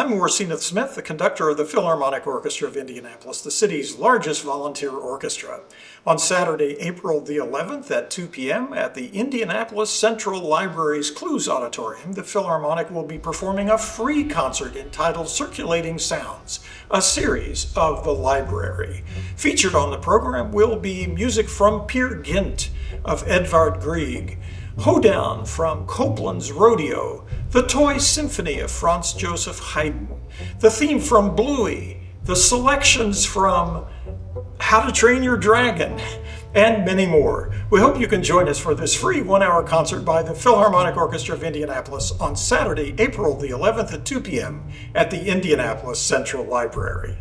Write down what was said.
I'm Orcenith Smith, the conductor of the Philharmonic Orchestra of Indianapolis, the city's largest volunteer orchestra. On Saturday, April the 11th at 2 p.m. at the Indianapolis Central Library's Clowes Auditorium, the Philharmonic will be performing a free concert entitled Circulating Sounds, a series of the library. Featured on the program will be music from Peer Gynt of Edvard Grieg, Hoedown from Copland's Rodeo, the Toy Symphony of Franz Joseph Haydn, the theme from Bluey, the selections from How to Train Your Dragon, and many more. We hope you can join us for this free one-hour concert by the Philharmonic Orchestra of Indianapolis on Saturday, April the 11th at 2 p.m. at the Indianapolis Central Library.